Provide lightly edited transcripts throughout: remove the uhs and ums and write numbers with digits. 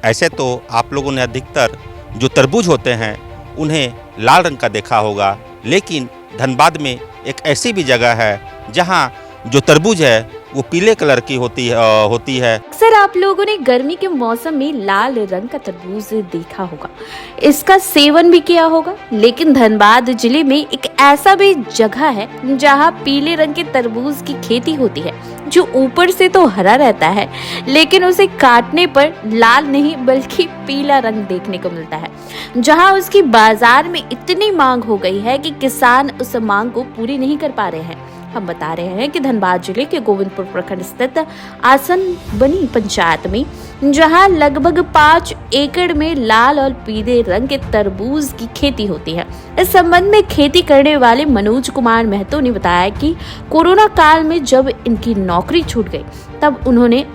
ऐसे तो आप लोगों ने अधिकतर जो तरबूज होते हैं उन्हें लाल रंग का देखा होगा, लेकिन धनबाद में एक ऐसी भी जगह है जहां जो तरबूज है वो पीले कलर की होती है। अक्सर आप लोगों ने गर्मी के मौसम में लाल रंग का तरबूज देखा होगा, इसका सेवन भी किया होगा। लेकिन धनबाद जिले में एक ऐसा भी जगह है जहां पीले रंग के तरबूज की खेती होती है, जो ऊपर से तो हरा रहता है लेकिन उसे काटने पर लाल नहीं बल्कि पीला रंग देखने को मिलता है। जहां उसकी बाजार में इतनी मांग हो गई है कि किसान उस मांग को पूरी नहीं कर पा रहे हैं। हम बता रहे हैं कि धनबाद जिले के गोविंदपुर प्रखंड स्थित आसन बनी पंचायत में जहां लगभग 5 एकड़ में लाल और पीले रंग के तरबूज की खेती होती है। इस संबंध में खेती करने वाले मनोज कुमार महतो ने बताया कि कोरोना काल में जब इनकी नौकरी छूट गई तब उन्होंने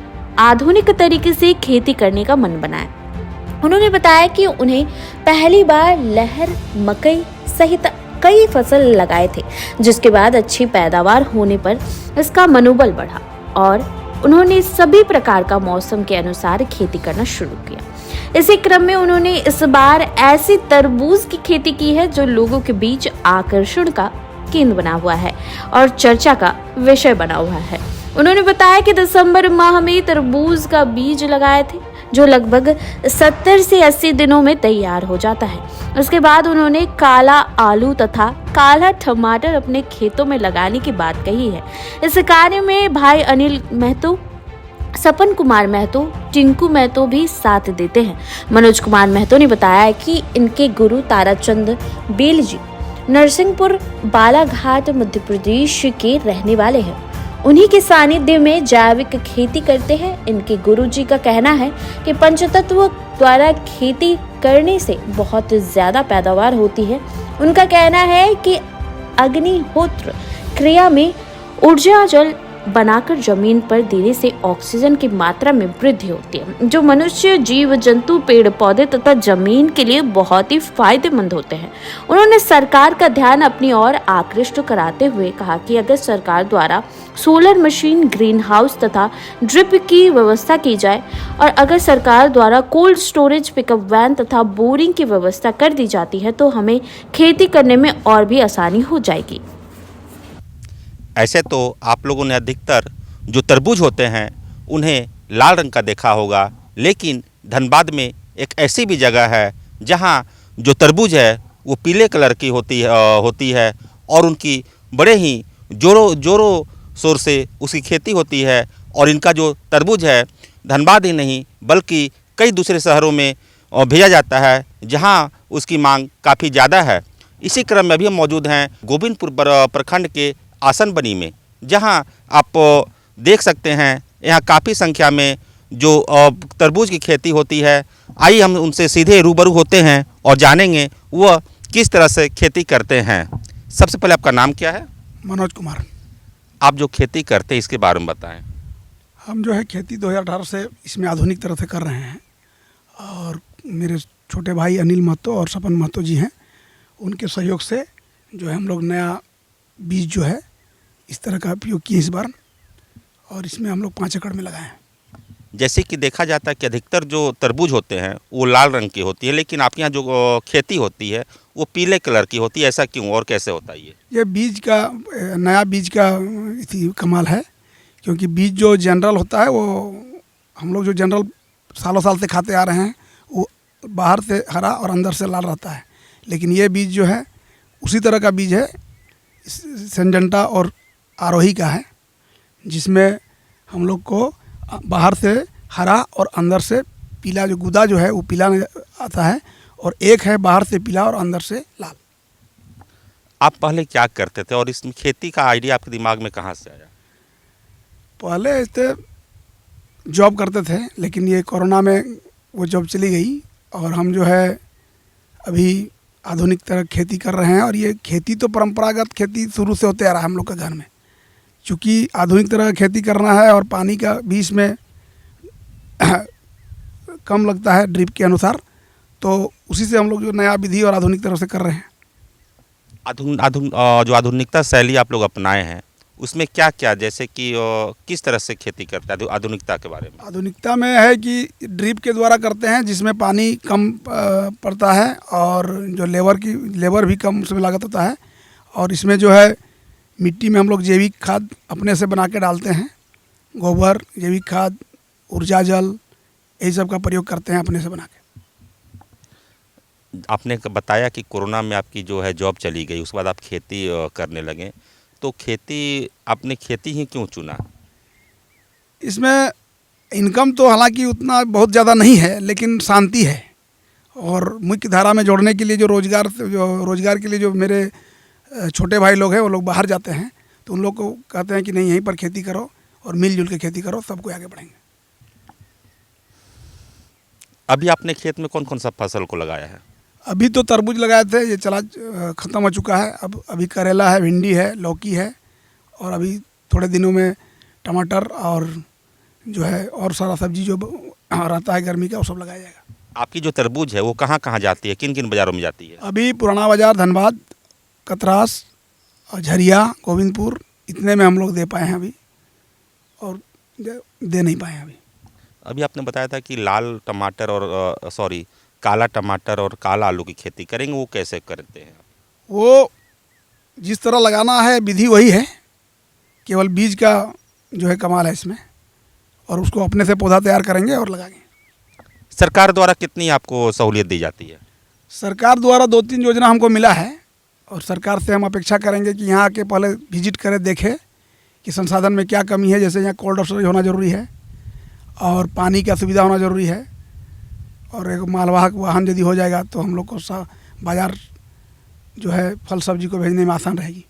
आधुनिक तरीके से खेती करने का मन बनाया। उन्होंने बताया कि उन्हें पहली बार लहर, मकई सहित कई फसल लगाए थे, जिसके बाद अच्छी पैदावार होने पर इसका मनोबल बढ़ा और उन्होंने सभी प्रकार का मौसम के अनुसार खेती करना शुरू किया। इसी क्रम में उन्होंने इस बार ऐसी तरबूज की खेती की है जो लोगों के बीच आकर्षण का केंद्र बना हुआ है और चर्चा का विषय बना हुआ है। उन्होंने बताया कि दिसंबर माह में तरबूज का बीज लगाए थे, जो लगभग 70 से 80 दिनों में तैयार हो जाता है। उसके बाद उन्होंने काला आलू तथा काला टमाटर अपने खेतों में लगाने की बात कही है। इस कार्य में भाई अनिल महतो, सपन कुमार महतो, टिंकू महतो भी साथ देते हैं। मनोज कुमार महतो ने बताया कि इनके गुरु ताराचंद बेल जी नरसिंहपुर बालाघाट मध्य प्रदेश के रहने वाले हैं। उन्हीं के सानिध्य में जैविक खेती करते हैं। इनके गुरुजी का कहना है कि पंचतत्व द्वारा खेती करने से बहुत ज्यादा पैदावार होती है। उनका कहना है कि अग्निहोत्र क्रिया में ऊर्जा जल बनाकर जमीन पर देने से ऑक्सीजन की मात्रा में वृद्धि होती है, जो मनुष्य, जीव जंतु, पेड़ पौधे तथा जमीन के लिए बहुत ही फायदेमंद होते हैं। उन्होंने सरकार का ध्यान अपनी ओर आकृष्ट कराते हुए कहा कि अगर सरकार द्वारा सोलर मशीन, ग्रीन हाउस तथा ड्रिप की व्यवस्था की जाए और अगर सरकार द्वारा कोल्ड स्टोरेज, पिकअप वैन तथा बोरिंग की व्यवस्था कर दी जाती है तो हमें खेती करने में और भी आसानी हो जाएगी। ऐसे तो आप लोगों ने अधिकतर जो तरबूज होते हैं उन्हें लाल रंग का देखा होगा, लेकिन धनबाद में एक ऐसी भी जगह है जहां जो तरबूज है वो पीले कलर की होती है और उनकी बड़े ही जोरों शोर से उसकी खेती होती है। और इनका जो तरबूज है धनबाद ही नहीं बल्कि कई दूसरे शहरों में भेजा जाता है जहां उसकी मांग काफ़ी ज़्यादा है। इसी क्रम में अभी हम मौजूद हैं गोविंदपुर प्रखंड के आसन बनी में, जहां आप देख सकते हैं यहाँ काफ़ी संख्या में जो तरबूज की खेती होती है। आइए हम उनसे सीधे रूबरू होते हैं और जानेंगे वह किस तरह से खेती करते हैं। सबसे पहले आपका नाम क्या है? मनोज कुमार। आप जो खेती करते हैं इसके बारे में बताएं। हम जो है खेती 2018 से इसमें आधुनिक तरह से कर रहे हैं और मेरे छोटे भाई अनिल महतो और सपन महतो जी हैं, उनके सहयोग से जो है हम लोग नया बीज जो है इस तरह का उपयोग किए इस बार, और इसमें हम लोग 5 एकड़ में लगाए हैं। जैसे कि देखा जाता है कि अधिकतर जो तरबूज होते हैं वो लाल रंग की होती है, लेकिन आपके यहाँ जो खेती होती है वो पीले कलर की होती है, ऐसा क्यों और कैसे होता है? ये बीज का, नया बीज का कमाल है, क्योंकि बीज जो जनरल होता है वो हम लोग जो जनरल सालों साल से खाते आ रहे हैं वो बाहर से हरा और अंदर से लाल रहता है, लेकिन ये बीज जो है उसी तरह का बीज है, सिंजेंटा और आरोही का है, जिसमें हम लोग को बाहर से हरा और अंदर से पीला, जो गुदा जो है वो पीला आता है, और एक है बाहर से पीला और अंदर से लाल। आप पहले क्या करते थे और इस खेती का आइडिया आपके दिमाग में कहाँ से आया? पहले इस जॉब करते थे, लेकिन ये कोरोना में वो जॉब चली गई और हम जो है अभी आधुनिक तरह खेती कर रहे हैं। और ये खेती तो परंपरागत खेती शुरू से होते आ रहा है हम लोग के घर में, चूँकि आधुनिक तरह खेती करना है और पानी का भी इसमें कम लगता है ड्रिप के अनुसार, तो उसी से हम लोग जो नया विधि और आधुनिक तरह से कर रहे हैं। जो आधुनिकता शैली आप लोग अपनाए हैं उसमें क्या क्या, जैसे कि किस तरह से खेती करता है आधुनिकता के बारे में? आधुनिकता में है कि ड्रिप के द्वारा करते हैं, जिसमें पानी कम पड़ता है और जो लेबर भी कम उसमें लागत होता है। और इसमें जो है मिट्टी में हम लोग जैविक खाद अपने से बना के डालते हैं, गोबर, जैविक खाद, ऊर्जा जल, यही सब का प्रयोग करते हैं अपने से बना के। आपने बताया कि कोरोना में आपकी जो है जॉब चली गई, उसके बाद आप खेती करने लगे, तो आपने खेती ही क्यों चुना? इसमें इनकम तो हालांकि उतना बहुत ज़्यादा नहीं है, लेकिन शांति है। और मुख्य धारा में जोड़ने के लिए जो रोज़गार के लिए जो मेरे छोटे भाई लोग हैं, वो लोग बाहर जाते हैं, तो उन लोग को कहते हैं कि नहीं, यहीं पर खेती करो और मिलजुल के खेती करो, सबको आगे बढ़ेंगे। अभी आपने खेत में कौन कौन सा फसल को लगाया है? अभी तो तरबूज लगाए थे, ये चला ख़त्म हो चुका है। अब अभी करेला है, भिंडी है, लौकी है, और अभी थोड़े दिनों में टमाटर और जो है और सारा सब्जी जो रहता है गर्मी का, वो सब लगाया जाएगा। आपकी जो तरबूज है वो कहाँ कहाँ जाती है, किन किन बाज़ारों में जाती है? अभी पुराना बाज़ार, धनबाद, कतरास और झरिया, गोविंदपुर, इतने में हम लोग दे पाए हैं अभी, और दे नहीं पाए हैं अभी। अभी आपने बताया था कि लाल टमाटर और काला टमाटर और काला आलू की खेती करेंगे, वो कैसे करते हैं? वो जिस तरह लगाना है विधि वही है, केवल बीज का जो है कमाल है इसमें, और उसको अपने से पौधा तैयार करेंगे और लगाएंगे। सरकार द्वारा कितनी आपको सहूलियत दी जाती है? सरकार द्वारा 2-3 योजना हमको मिला है, और सरकार से हम अपेक्षा करेंगे कि यहाँ आके पहले विजिट करें, देखें कि संसाधन में क्या कमी है। जैसे यहाँ कोल्ड स्टोरेज होना ज़रूरी है, और पानी का सुविधा होना ज़रूरी है, और एक मालवाहक वाहन यदि हो जाएगा तो हम लोग को बाज़ार जो है फल सब्जी को भेजने में आसान रहेगी।